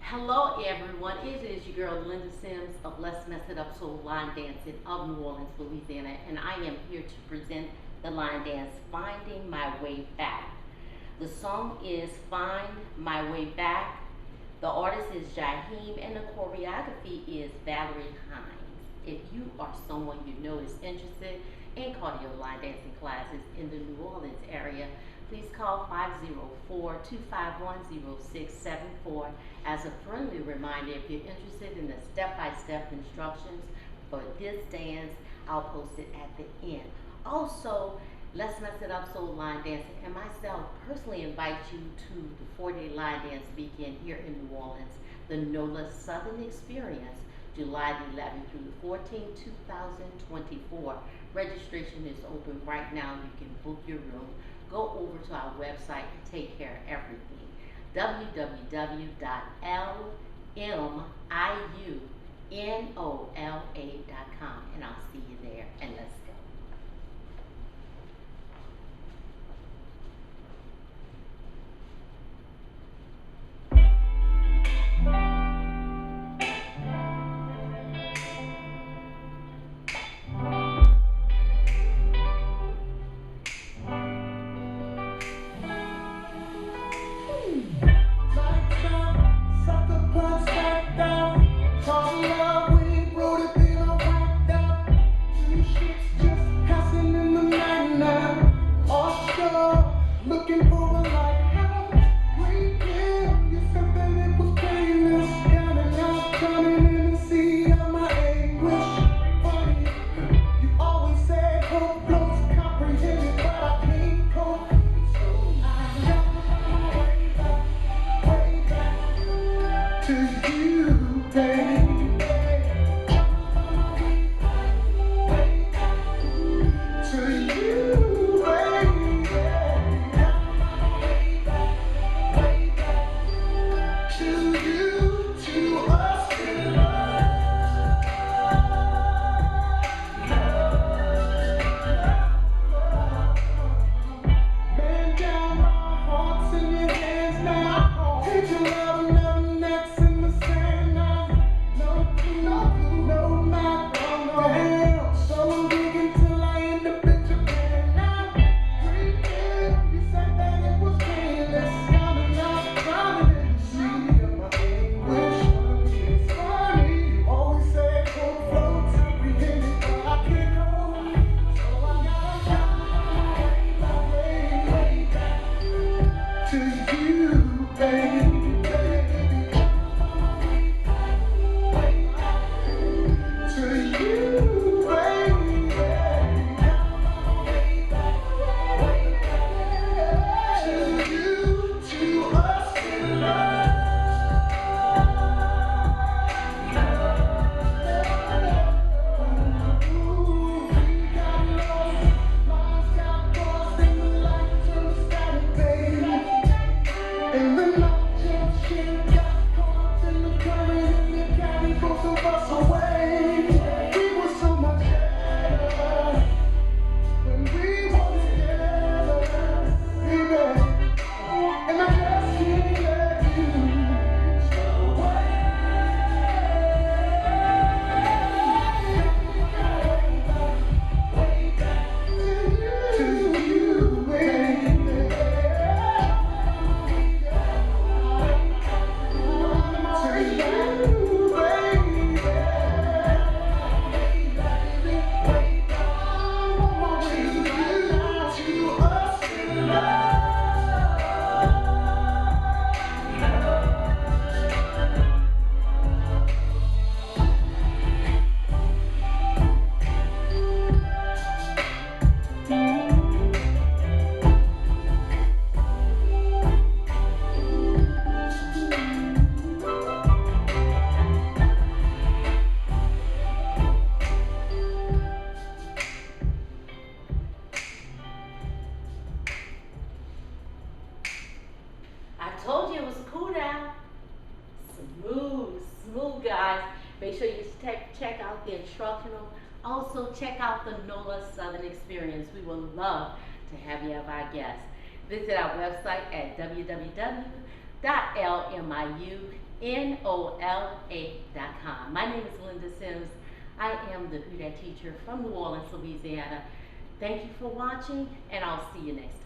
Hello everyone, it is your girl Linda Sims of Let's Mess It Up Soul Line Dancing of New Orleans, Louisiana, and I am here to present the line dance Finding My Way Back. The song is Find My Way Back. The artist is JAHEIM and the choreography is VALARIE HINES. If you are someone you know is interested in cardio line dancing classes in the New Orleans area, please call 504-251-0674. As a friendly reminder, if you're interested in the step-by-step instructions for this dance, I'll post it at the end. Also, Let's Mess It Up Soul Line Dancing and myself personally invite you to the 4-day line dance weekend here in New Orleans, the NOLA Southern Experience, July the 11th through the 14th, 2024. Registration is open right now. You can book your room. Go over to our website and take care of everything. www.LMIUNOLA.com, and I'll see you there, and let's go. Told you it was cool down. Smooth guys. Make sure you check out the instructional. Also check out the NOLA Southern Experience. We would love to have you as our guest. Visit our website at www www.LMIUNOLA.com. My name is Linda Sims. I am the Who Dat teacher from New Orleans, Louisiana. Thank you for watching, and I'll see you next time.